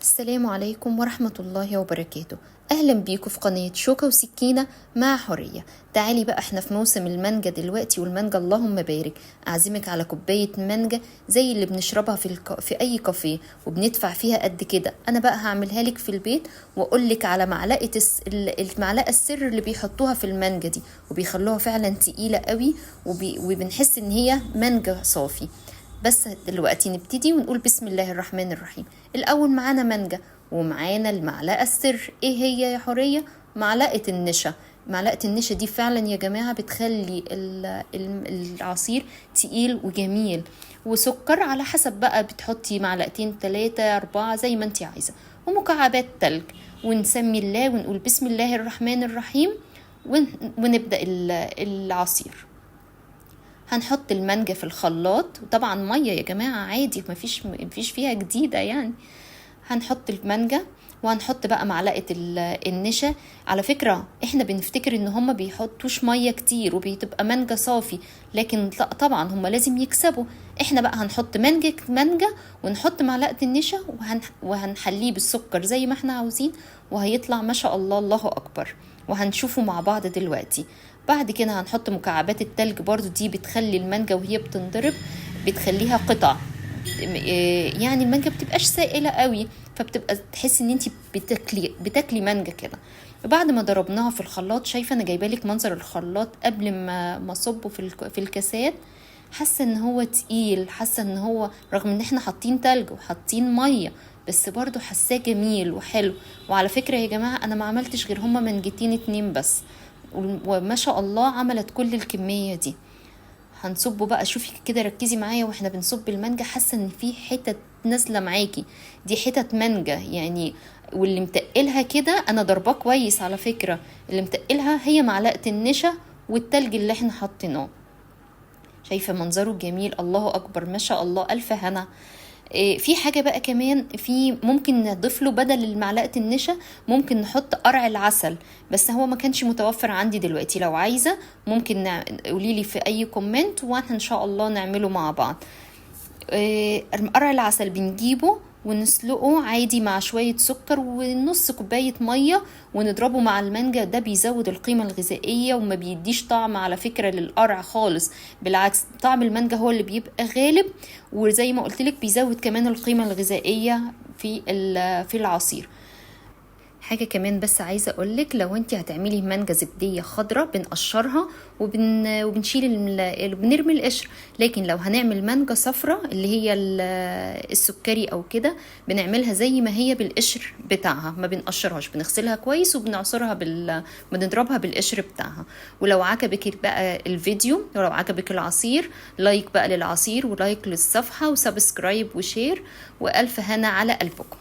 السلام عليكم ورحمة الله وبركاته. أهلا بيكم في قناة شوكة وسكينة مع حورية. تعالي بقى، احنا في موسم المانجا دلوقتي، والمانجا اللهم بارك. أعزمك على كوباية مانجا زي اللي بنشربها في أي كافيه وبندفع فيها قد كده. أنا بقى هعملها لك في البيت وأقول لك على معلقة المعلقة السر اللي بيحطوها في المانجا دي، وبيخلوها فعلا تقيلة قوي وبنحس إن هي مانجا صافي. بس دلوقتي نبتدي ونقول بسم الله الرحمن الرحيم. الأول معانا مانجا ومعانا المعلقة السر. ايه هي يا حورية؟ معلقة النشا. معلقة النشا دي فعلا يا جماعة بتخلي العصير تقيل وجميل. وسكر على حسب بقى، بتحطي معلقتين 3 4 زي ما انتي عايزة. ومكعبات تلج. ونسمي الله ونقول بسم الله الرحمن الرحيم ونبدأ العصير. هنحط المانجا في الخلاط، وطبعا ميه يا جماعه عادي، مفيش فيها جديده يعني. هنحط المانجا وهنحط بقى معلقه النشا. على فكره احنا بنفتكر ان هما بيحطوش ميه كتير وبتبقى مانجا صافي، لكن لا طبعا هما لازم يكسبوا. احنا بقى هنحط مانجا ونحط معلقه النشا وهنحليه بالسكر زي ما احنا عاوزين، وهيطلع ما شاء الله الله اكبر. وهنشوفه مع بعض دلوقتي. بعد كده هنحط مكعبات التلج، برضو دي بتخلي المانجا وهي بتنضرب بتخليها قطع. يعني المانجا بتبقاش سائلة قوي، فبتبقى تحس ان انتي بتاكلي مانجا كده. بعد ما ضربناها في الخلاط، شايفه انا جايبه لك منظر الخلاط قبل ما اصبه في الكاسات. حاسه ان هو تقيل، حاسه ان هو رغم ان احنا حاطين تلج وحاطين ميه، بس برضو حاساه جميل وحلو. وعلى فكره يا جماعه انا ما عملتش غير هما منجتين 2 بس، وما شاء الله عملت كل الكميه دي. هنصبه بقى، شوفي كده ركزي معايا واحنا بنصب المانجا، حاسه ان في حتت نازله معاكي، دي حتت مانجا يعني. واللي متقلها كده انا ضرباه كويس على فكره، اللي متقلها هي معلقه النشا والتلج اللي احنا حطيناه. شايفه منظره جميل، الله اكبر ما شاء الله، الف هنا. في حاجة بقى كمان، في ممكن نضيف له بدل المعلقة النشا ممكن نحط قرع العسل، بس هو ما كانش متوفر عندي دلوقتي. لو عايزة ممكن قوليلي في اي كومنت واحنا ان شاء الله نعمله مع بعض. قرع العسل بنجيبه ونسلقه عادي مع شوية سكر ونص كوباية مية ونضربه مع المانجا. ده بيزود القيمة الغذائية وما بيديش طعم على فكرة للقرع خالص، بالعكس طعم المانجا هو اللي بيبقى غالب. وزي ما قلتلك بيزود كمان القيمة الغذائية في العصير. حاجة كمان بس عايزة اقولك، لو انت هتعملي مانجا زبدية خضرة بنقشرها وبنشيل بنرمي القشر. لكن لو هنعمل مانجا صفرة اللي هي السكري او كده، بنعملها زي ما هي بالقشر بتاعها، ما بنقشرهاش، بنغسلها كويس وبنعصرها بنضربها بالقشر بتاعها. ولو عجبك بقى الفيديو، ولو عجبك العصير، لايك بقى للعصير ولايك للصفحة وسبسكرايب وشير، والف هنا على قلبكم.